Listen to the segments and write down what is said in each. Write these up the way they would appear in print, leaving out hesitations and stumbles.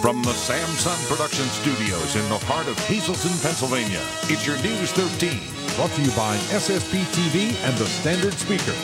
From the Samsung Production Studios in the heart of Hazleton, Pennsylvania, it's your News 13. Brought to you by SSPTV and the Standard Speaker.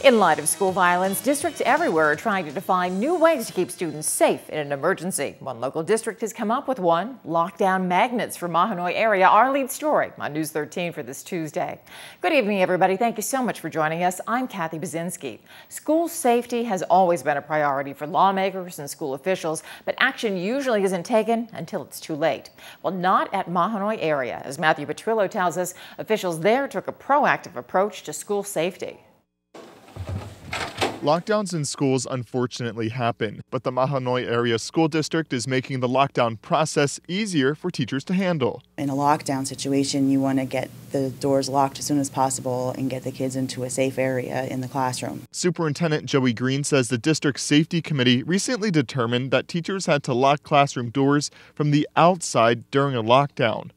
In light of school violence, districts everywhere are trying to define new ways to keep students safe in an emergency. One local district has come up with one: lockdown magnets for Mahanoy area. Our lead story on News 13 for this Tuesday. Good evening, everybody. Thank you so much for joining us. I'm Kathy Bazinski. School safety has always been a priority for lawmakers and school officials, but action usually isn't taken until it's too late. Well, not at Mahanoy area. As Matthew Petrillo tells us, officials there took a proactive approach to school safety. Lockdowns in schools unfortunately happen, but the Mahanoy Area School District is making the lockdown process easier for teachers to handle. In a lockdown situation, you want to get the doors locked as soon as possible and get the kids into a safe area in the classroom. Superintendent Joey Green says the district's safety committee recently determined that teachers had to lock classroom doors from the outside during a lockdown.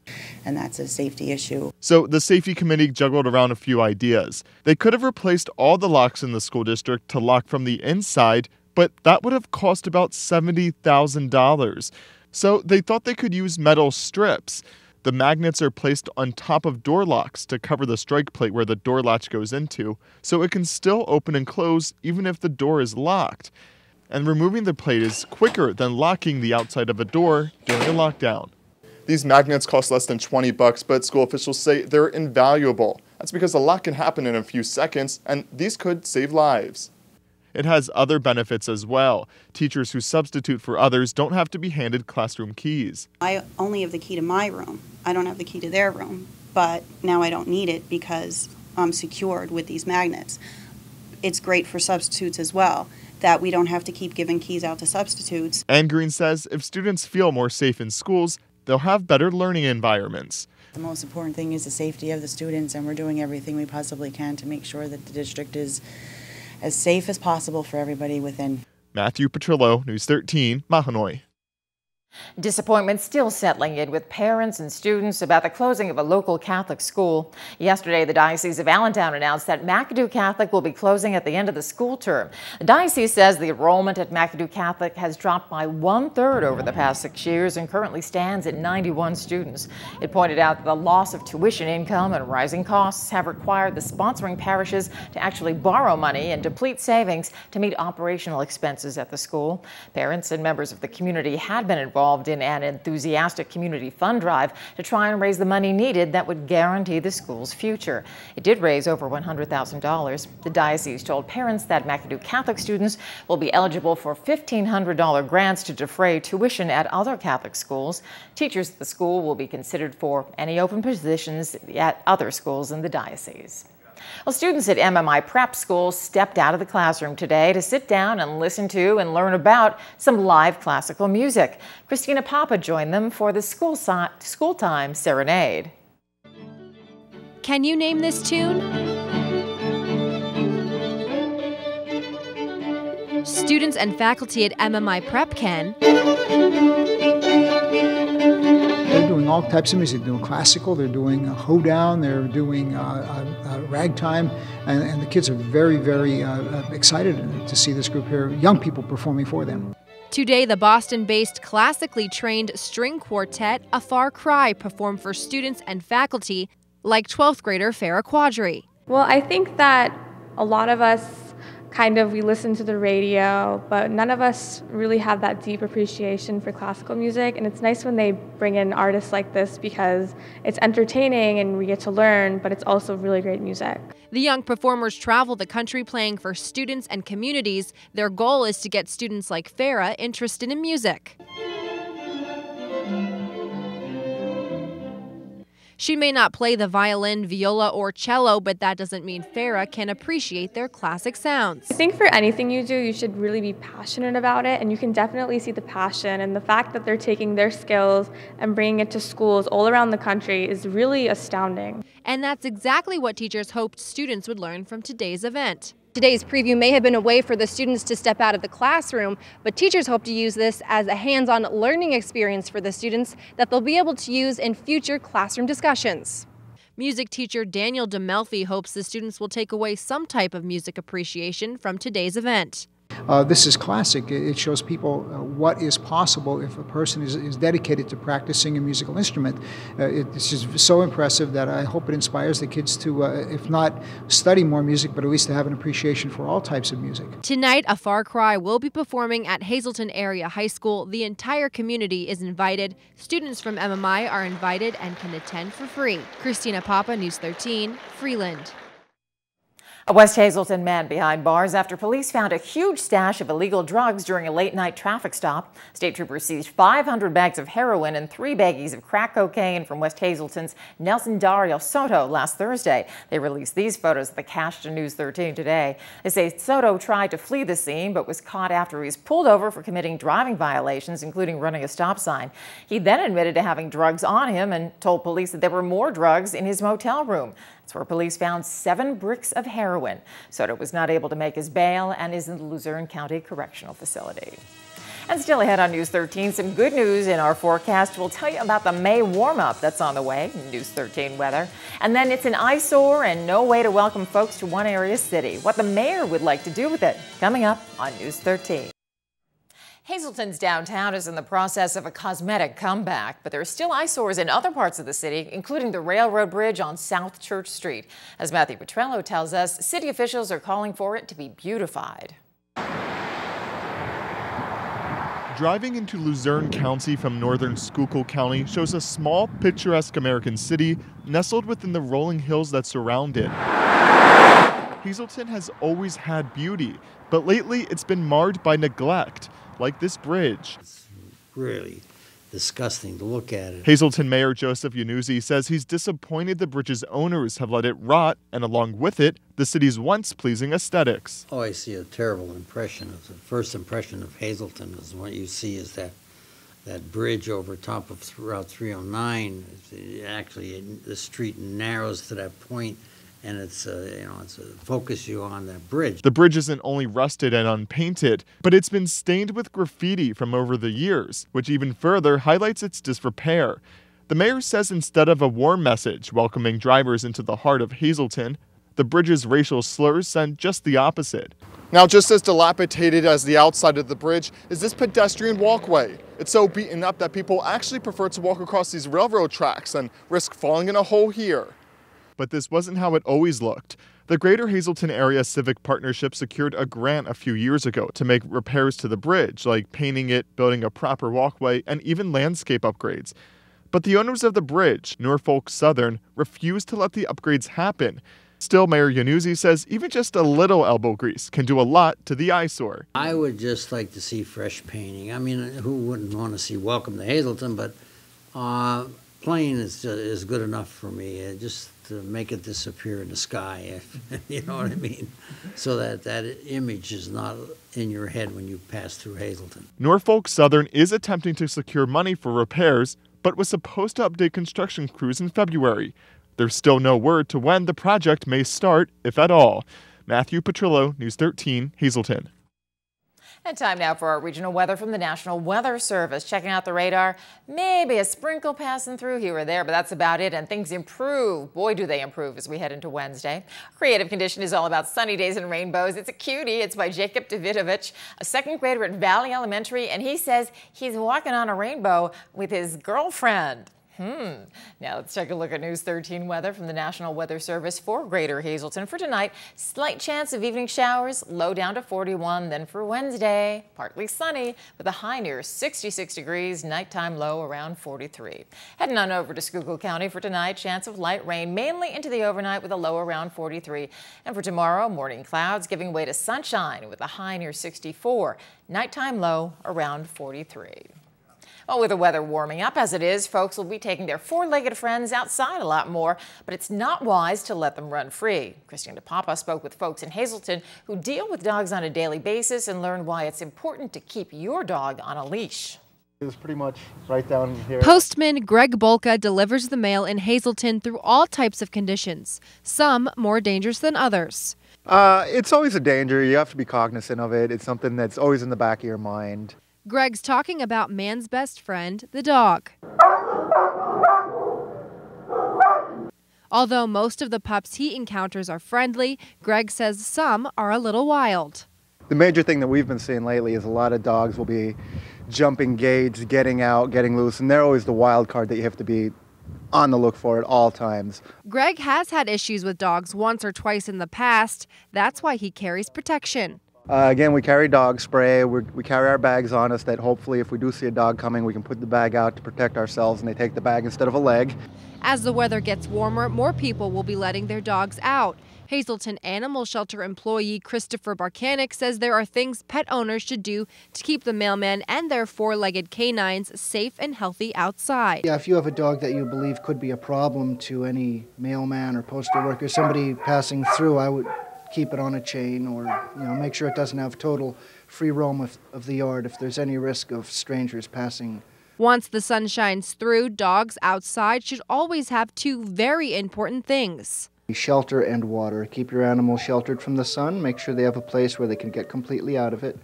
And that's a safety issue. So the safety committee juggled around a few ideas. They could have replaced all the locks in the school district to lock from the inside, but that would have cost about $70,000. So they thought they could use metal strips. The magnets are placed on top of door locks to cover the strike plate where the door latch goes into, so it can still open and close even if the door is locked. And removing the plate is quicker than locking the outside of a door during a lockdown. These magnets cost less than $20, but school officials say they're invaluable. That's because a lock can happen in a few seconds, and these could save lives. It has other benefits as well. Teachers who substitute for others don't have to be handed classroom keys. I only have the key to my room. I don't have the key to their room, but now I don't need it because I'm secured with these magnets. It's great for substitutes as well, that we don't have to keep giving keys out to substitutes. And Green says if students feel more safe in schools, they'll have better learning environments. The most important thing is the safety of the students, and we're doing everything we possibly can to make sure that the district is as safe as possible for everybody within. Matthew Petrillo, News 13, Mahanoy. Disappointment still settling in with parents and students about the closing of a local Catholic school. Yesterday, the Diocese of Allentown announced that McAdoo Catholic will be closing at the end of the school term. The diocese says the enrollment at McAdoo Catholic has dropped by 1/3 over the past 6 years and currently stands at 91 students. It pointed out that the loss of tuition income and rising costs have required the sponsoring parishes to actually borrow money and deplete savings to meet operational expenses at the school. Parents and members of the community had been involved in an enthusiastic community fund drive to try and raise the money needed that would guarantee the school's future. It did raise over $100,000. The diocese told parents that McAdoo Catholic students will be eligible for $1,500 grants to defray tuition at other Catholic schools. Teachers at the school will be considered for any open positions at other schools in the diocese. Well, students at MMI Prep School stepped out of the classroom today to sit down and listen to and learn about some live classical music. Christina Papa joined them for the school time serenade. Can you name this tune? Students and faculty at MMI Prep can. They're doing all types of music. They're doing classical, they're doing hoedown, they're doing ragtime, and the kids are very, very excited to see this group here, young people performing for them. Today, the Boston-based classically trained string quartet, A Far Cry, performed for students and faculty like 12th grader Farah Quadri. Well, I think that a lot of us we listen to the radio, but none of us really have that deep appreciation for classical music, and it's nice when they bring in artists like this because it's entertaining and we get to learn, but it's also really great music. The young performers travel the country playing for students and communities. Their goal is to get students like Farah interested in music. She may not play the violin, viola, or cello, but that doesn't mean Farah can appreciate their classic sounds. I think for anything you do, you should really be passionate about it, and you can definitely see the passion, and the fact that they're taking their skills and bringing it to schools all around the country is really astounding. And that's exactly what teachers hoped students would learn from today's event. Today's preview may have been a way for the students to step out of the classroom, but teachers hope to use this as a hands-on learning experience for the students that they'll be able to use in future classroom discussions. Music teacher Daniel DeMelfi hopes the students will take away some type of music appreciation from today's event. this is classic. It shows people what is possible if a person is dedicated to practicing a musical instrument. It's just so impressive that I hope it inspires the kids to, if not study more music, but at least to have an appreciation for all types of music. Tonight, A Far Cry will be performing at Hazleton Area High School. The entire community is invited. Students from MMI are invited and can attend for free. Christina Papa, News 13, Freeland. A West Hazleton man behind bars after police found a huge stash of illegal drugs during a late-night traffic stop. State troopers seized 500 bags of heroin and 3 baggies of crack cocaine from West Hazleton's Nelson Dario Soto last Thursday. They released these photos of the cache to News 13 today. They say Soto tried to flee the scene but was caught after he was pulled over for committing driving violations, including running a stop sign. He then admitted to having drugs on him and told police that there were more drugs in his motel room. That's where police found 7 bricks of heroin. Soto was not able to make his bail and is in the Luzerne County Correctional Facility. And still ahead on News 13, some good news in our forecast. We'll tell you about the May warm-up that's on the way, News 13 weather. And then it's an eyesore and no way to welcome folks to one area city. What the mayor would like to do with it, coming up on News 13. Hazleton's downtown is in the process of a cosmetic comeback, but there are still eyesores in other parts of the city, including the railroad bridge on South Church Street. As Matthew Petrello tells us, city officials are calling for it to be beautified. Driving into Luzerne County from northern Schuylkill County shows a small, picturesque American city nestled within the rolling hills that surround it. Hazleton has always had beauty, but lately it's been marred by neglect, like this bridge. It's really disgusting to look at it. Hazleton Mayor Joseph Yannuzzi says he's disappointed the bridge's owners have let it rot, and along with it, the city's once pleasing aesthetics. Oh, I see a terrible impression. The first impression of Hazleton is what you see is that bridge over top of Route 309. Actually, the street narrows to that point, and it's a focus you on that bridge. The bridge isn't only rusted and unpainted, but it's been stained with graffiti from over the years, which even further highlights its disrepair. The mayor says instead of a warm message welcoming drivers into the heart of Hazleton, the bridge's racial slurs send just the opposite. Now, just as dilapidated as the outside of the bridge is this pedestrian walkway. It's so beaten up that people actually prefer to walk across these railroad tracks and risk falling in a hole here. But this wasn't how it always looked. The Greater Hazleton Area Civic Partnership secured a grant a few years ago to make repairs to the bridge, like painting it, building a proper walkway, and even landscape upgrades. But the owners of the bridge, Norfolk Southern, refused to let the upgrades happen. Still, Mayor Yannuzzi says even just a little elbow grease can do a lot to the eyesore. I would just like to see fresh painting. I mean, who wouldn't want to see Welcome to Hazleton, but plain is good enough for me. Just to make it disappear in the sky, if you know what I mean, so that image is not in your head when you pass through Hazleton. Norfolk Southern is attempting to secure money for repairs, but was supposed to update construction crews in February. There's still no word to when the project may start, if at all. Matthew Petrillo, News 13, Hazleton. And time now for our regional weather from the National Weather Service. Checking out the radar, maybe a sprinkle passing through here or there, but that's about it. And things improve. Boy, do they improve as we head into Wednesday. Creative Condition is all about sunny days and rainbows. It's a cutie. It's by Jacob Davidovich, a second grader at Valley Elementary, and he says he's walking on a rainbow with his girlfriend. Now let's take a look at News 13 weather from the National Weather Service for Greater Hazleton. For tonight, slight chance of evening showers, low down to 41. Then for Wednesday, partly sunny with a high near 66 degrees, nighttime low around 43. Heading on over to Schuylkill County for tonight, chance of light rain mainly into the overnight with a low around 43. And for tomorrow, morning clouds giving way to sunshine with a high near 64, nighttime low around 43. Well, with the weather warming up as it is, folks will be taking their four-legged friends outside a lot more, but it's not wise to let them run free. Christina Papa spoke with folks in Hazleton who deal with dogs on a daily basis and learned why it's important to keep your dog on a leash. It's pretty much right down here. Postman Greg Bolka delivers the mail in Hazleton through all types of conditions, some more dangerous than others. It's always a danger. You have to be cognizant of it. It's something that's always in the back of your mind. Greg's talking about man's best friend, the dog. Although most of the pups he encounters are friendly, Greg says some are a little wild. The major thing that we've been seeing lately is a lot of dogs will be jumping gates, getting out, getting loose, and they're always the wild card that you have to be on the look for at all times. Greg has had issues with dogs once or twice in the past. That's why he carries protection. Again, we carry dog spray. We carry our bags on us that hopefully if we do see a dog coming, we can put the bag out to protect ourselves, and they take the bag instead of a leg. As the weather gets warmer, more people will be letting their dogs out. Hazleton Animal Shelter employee Christopher Barkanik says there are things pet owners should do to keep the mailman and their four-legged canines safe and healthy outside. Yeah, if you have a dog that you believe could be a problem to any mailman or postal worker, somebody passing through, I would keep it on a chain, or make sure it doesn't have total free roam of the yard if there's any risk of strangers passing. Once the sun shines through, dogs outside should always have two very important things: shelter and water. Keep your animal sheltered from the sun. Make sure they have a place where they can get completely out of it.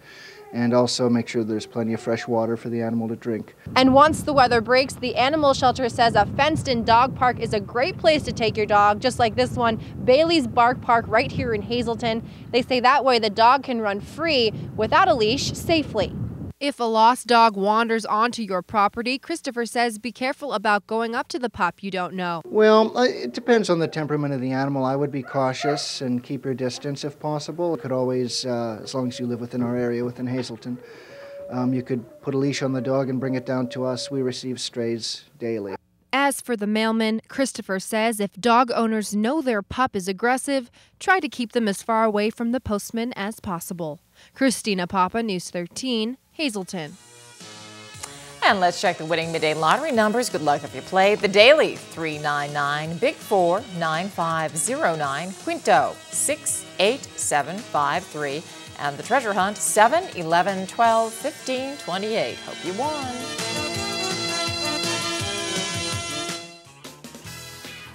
And also make sure there's plenty of fresh water for the animal to drink. And once the weather breaks, the animal shelter says a fenced-in dog park is a great place to take your dog, just like this one, Bailey's Bark Park right here in Hazleton. They say that way the dog can run free without a leash safely. If a lost dog wanders onto your property, Christopher says be careful about going up to the pup you don't know. Well, it depends on the temperament of the animal. I would be cautious and keep your distance if possible. You could always, as long as you live within our area, within Hazleton, you could put a leash on the dog and bring it down to us. We receive strays daily. As for the mailman, Christopher says if dog owners know their pup is aggressive, try to keep them as far away from the postman as possible. Christina Papa, News 13, Hazleton. And let's check the winning midday lottery numbers. Good luck if you play. The Daily 399, Big 4 9509, Quinto 68753, and the Treasure Hunt 7 11 12 15 28. Hope you won.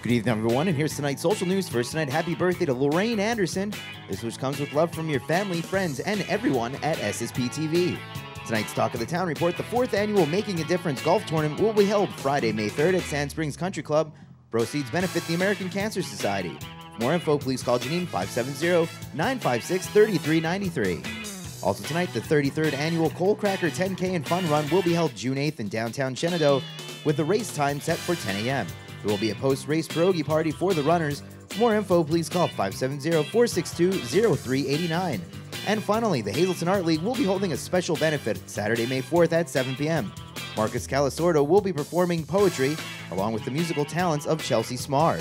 Good evening, everyone, and here's tonight's social news. First tonight, happy birthday to Lorraine Anderson. This wish comes with love from your family, friends, and everyone at SSPTV. Tonight's Talk of the Town report: the 4th annual Making a Difference golf tournament will be held Friday, May 3rd at Sand Springs Country Club. Proceeds benefit the American Cancer Society. For more info, please call Janine 570-956-3393. Also tonight, the 33rd annual Coal Cracker 10K and Fun Run will be held June 8th in downtown Shenandoah, with the race time set for 10 a.m. There will be a post-race pierogi party for the runners. For more info, please call 570-462-0389. And finally, the Hazleton Art League will be holding a special benefit Saturday, May 4th at 7 p.m. Marcus Calisordo will be performing poetry along with the musical talents of Chelsea Smar.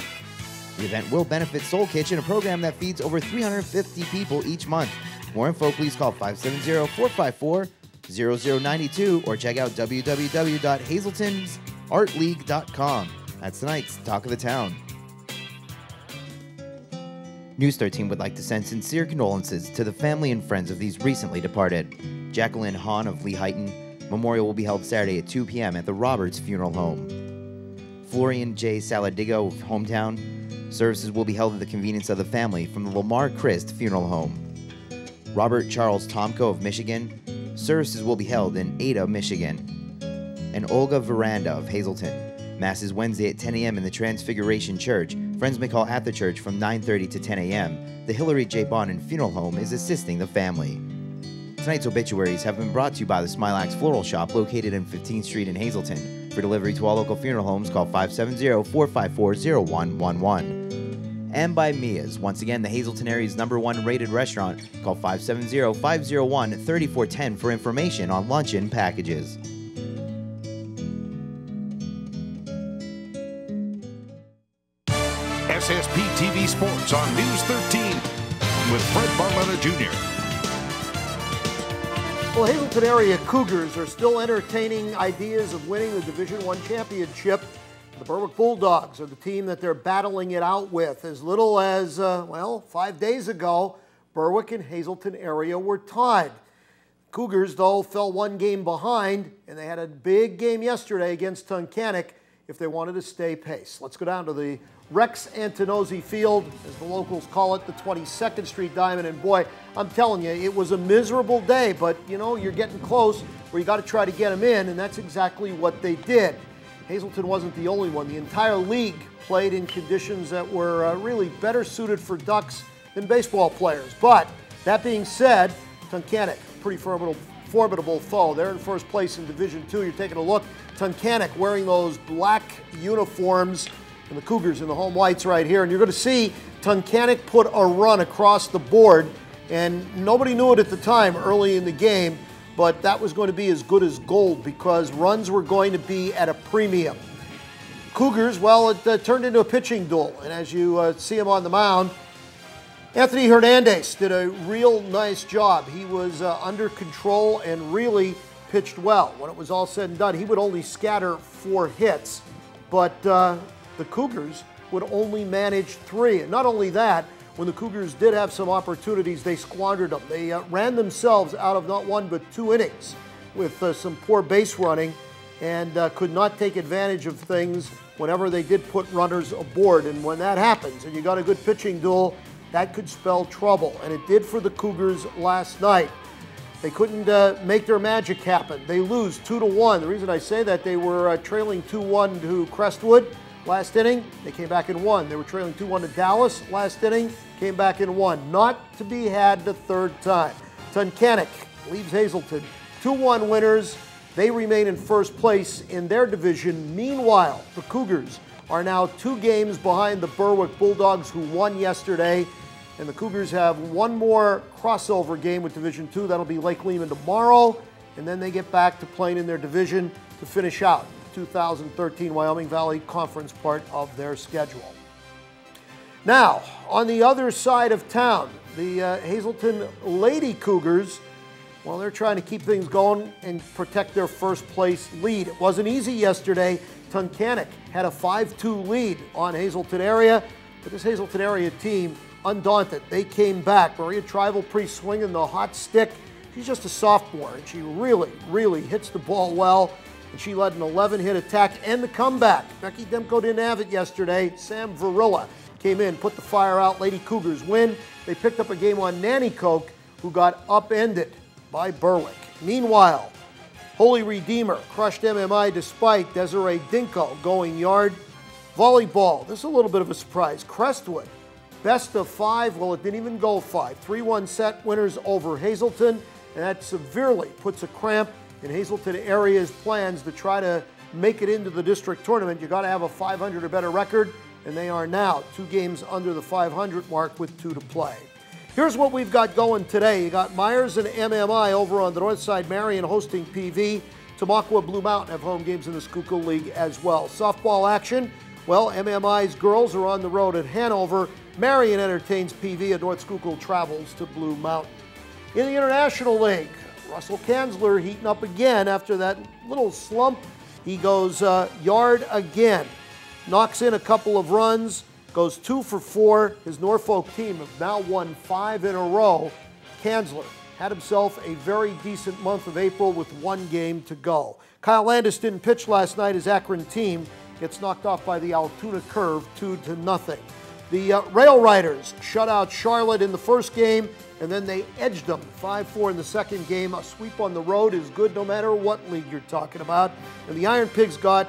The event will benefit Soul Kitchen, a program that feeds over 350 people each month. For more info, please call 570-454-0092 or check out www.hazletonsartleague.com. That's tonight's Talk of the Town. News 13 would like to send sincere condolences to the family and friends of these recently departed. Jacqueline Hahn of Lehighton. Memorial will be held Saturday at 2 p.m. at the Roberts Funeral Home. Florian J. Saladigo of Hometown. Services will be held at the convenience of the family from the Lamar Christ Funeral Home. Robert Charles Tomko of Michigan. Services will be held in Ada, Michigan. And Olga Veranda of Hazleton. Mass is Wednesday at 10 a.m. in the Transfiguration Church. Friends may call at the church from 9:30 to 10 a.m. The Hillary J. Bonin Funeral Home is assisting the family. Tonight's obituaries have been brought to you by the Smilax Floral Shop located in 15th Street in Hazleton. For delivery to all local funeral homes, call 570-454-0111. And by Mia's, once again, the Hazleton area's #1 rated restaurant. Call 570-501-3410 for information on luncheon packages. SSPTV Sports on News 13 with Fred Barletta Jr. Well, Hazleton area Cougars are still entertaining ideas of winning the Division I championship. The Berwick Bulldogs are the team that they're battling it out with. As little as, 5 days ago, Berwick and Hazleton area were tied. Cougars, though, fell one game behind, and they had a big game yesterday against Tunkhannock if they wanted to stay pace. Let's go down to the Rex Antonozzi Field, as the locals call it, the 22nd Street Diamond. And boy, I'm telling you, it was a miserable day, but you're getting close where you got to try to get them in, and that's exactly what they did. Hazleton wasn't the only one. The entire league played in conditions that were really better suited for Ducks than baseball players. But that being said, Tunkhannock, pretty formidable foe. They're in first place in Division II. You're taking a look. Tunkhannock wearing those black uniforms, and the Cougars in the home whites right here. And you're going to see Tunkhannock put a run across the board, and nobody knew it at the time early in the game, but that was going to be as good as gold because runs were going to be at a premium. Cougars, well, it turned into a pitching duel, and as you see him on the mound, Anthony Hernandez did a real nice job. He was under control and really pitched well. When it was all said and done, he would only scatter 4 hits, but the Cougars would only manage 3. And not only that, when the Cougars did have some opportunities, they squandered them. They ran themselves out of not 1 but 2 innings with some poor base running and could not take advantage of things whenever they did put runners aboard. And when that happens and you got a good pitching duel, that could spell trouble. And it did for the Cougars last night. They couldn't make their magic happen. They lose 2-1. The reason I say that, they were trailing 2-1 to Crestwood last inning. They came back and won. They were trailing 2-1 to Dallas last inning, came back and won. Not to be had the third time. Tunkhannock leaves Hazleton 2-1 winners. They remain in first place in their division. Meanwhile, the Cougars are now 2 games behind the Berwick Bulldogs, who won yesterday. And the Cougars have 1 more crossover game with Division II. That'll be Lake Lehman tomorrow. And then they get back to playing in their division to finish out the 2013 Wyoming Valley Conference part of their schedule. Now, on the other side of town, the Hazleton Lady Cougars, well, they're trying to keep things going and protect their first place lead. It wasn't easy yesterday. Tunkhannock had a 5-2 lead on Hazleton area, but this Hazleton area team, undaunted, they came back. Maria Trival-Priest swinging the hot stick. She's just a sophomore, and she really hits the ball well, and she led an 11-hit attack and the comeback. Becky Demko didn't have it yesterday. Sam Varilla came in, put the fire out. Lady Cougars win. They picked up a game on Nanticoke, who got upended by Berwick. Meanwhile, Holy Redeemer crushed MMI despite Desiree Dinko going yard. Volleyball, this is a little bit of a surprise. Crestwood, best of 5. Well, it didn't even go 5. 3-1 set winners over Hazleton, and that severely puts a cramp in Hazleton area's plans to try to make it into the district tournament. You got to have a 500 or better record, and they are now 2 games under the 500 mark with 2 to play. Here's what we've got going today. You got Myers and MMI over on the north side, Marion hosting PV. Tamaqua Blue Mountain have home games in the Schuylkill League as well. Softball action, well, MMI's girls are on the road at Hanover. Marion entertains PV, and North Schuylkill travels to Blue Mountain. In the International League, Russell Kanzler heating up again after that little slump. He goes yard again, knocks in a couple of runs, goes 2 for 4. His Norfolk team have now won 5 in a row. Kanzler had himself a very decent month of April with 1 game to go. Kyle Landis didn't pitch last night. His Akron team gets knocked off by the Altoona Curve 2-0. The Rail Riders shut out Charlotte in the first game, and then they edged them 5-4 in the second game. A sweep on the road is good no matter what league you're talking about. And the Iron Pigs got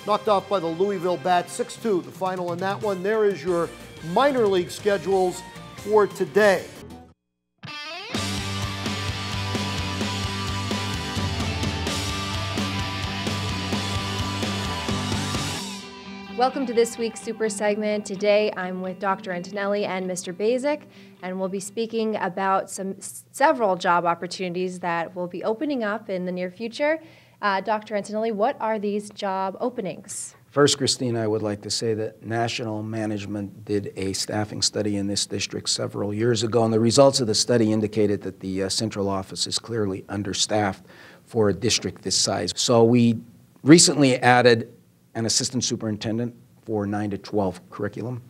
knocked off by the Louisville Bats 6-2, the final in that one. There is your minor league schedules for today. Welcome to this week's Super Segment. Today I'm with Dr. Antonelli and Mr. Basic, and we'll be speaking about several job opportunities that will be opening up in the near future. Dr. Antonelli, what are these job openings? First, Christine, I would like to say that National Management did a staffing study in this district several years ago, and the results of the study indicated that the central office is clearly understaffed for a district this size. So we recently added an assistant superintendent for 9 to 12 curriculum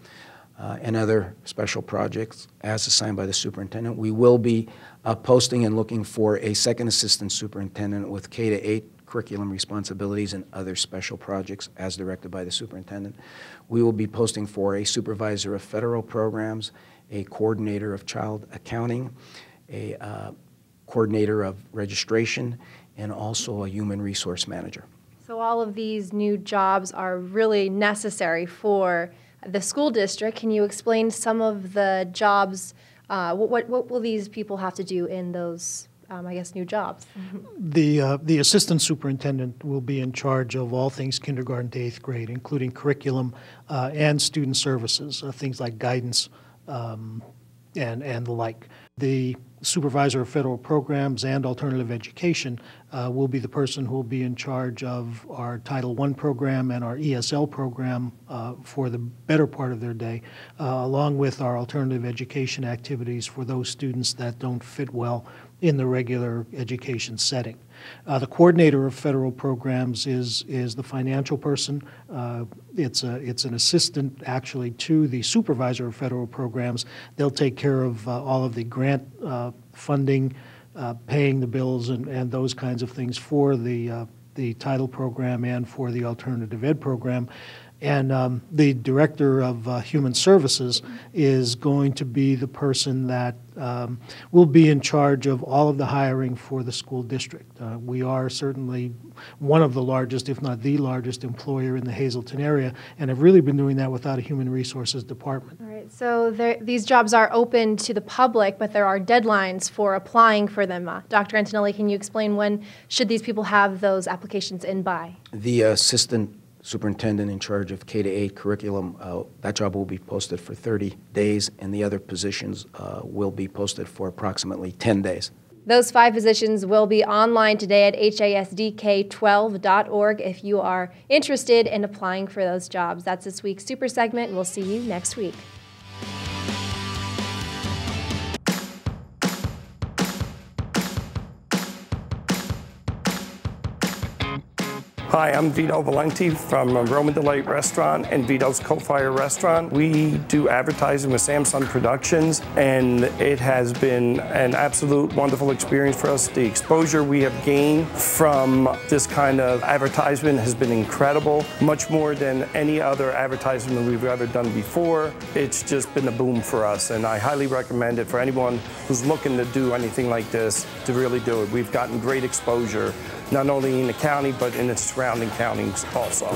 and other special projects as assigned by the superintendent. We will be posting and looking for a second assistant superintendent with K to 8 curriculum responsibilities and other special projects as directed by the superintendent. We will be posting for a supervisor of federal programs, a coordinator of child accounting, a coordinator of registration, and also a human resource manager. So all of these new jobs are really necessary for the school district. Can you explain some of the jobs What will these people have to do in those, I guess, new jobs? The assistant superintendent will be in charge of all things kindergarten to 8th grade, including curriculum and student services, things like guidance and the like. The supervisor of federal programs and alternative education will be the person who will be in charge of our Title I program and our ESL program for the better part of their day, along with our alternative education activities for those students that don't fit well in the regular education setting. The coordinator of federal programs is the financial person. It's an assistant actually to the supervisor of federal programs. They'll take care of all of the grant funding, paying the bills and those kinds of things for the title program and for the alternative ed program. And the director of human services is going to be the person that will be in charge of all of the hiring for the school district. We are certainly one of the largest, if not the largest, employer in the Hazleton area, and have really been doing that without a human resources department. All right, so these jobs are open to the public, but there are deadlines for applying for them. Dr. Antonelli, can you explain when should these people have those applications in by? The assistant superintendent in charge of K-8 curriculum, that job will be posted for 30 days, and the other positions will be posted for approximately 10 days. Those 5 positions will be online today at hasdk12.org if you are interested in applying for those jobs. That's this week's Super Segment, and we'll see you next week. Hi, I'm Vito Valenti from Roman Delight Restaurant and Vito's Co-Fire Restaurant. We do advertising with Samsung Productions, and it has been an absolute wonderful experience for us. The exposure we have gained from this kind of advertisement has been incredible, much more than any other advertisement we've ever done before. It's just been a boom for us, and I highly recommend it for anyone who's looking to do anything like this to really do it. We've gotten great exposure, not only in the county, but in its surrounding counties also.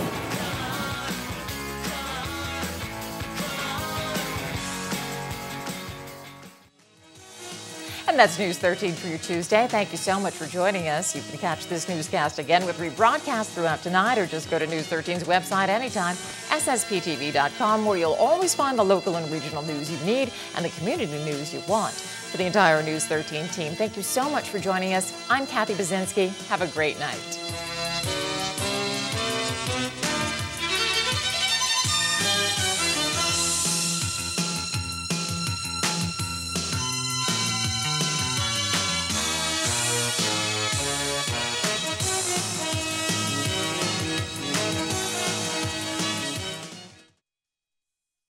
And that's News 13 for your Tuesday. Thank you so much for joining us. You can catch this newscast again with rebroadcast throughout tonight, or just go to News 13's website anytime, SSPTV.com, where you'll always find the local and regional news you need and the community news you want. For the entire News 13 team, thank you so much for joining us. I'm Kathy Bazinski. Have a great night.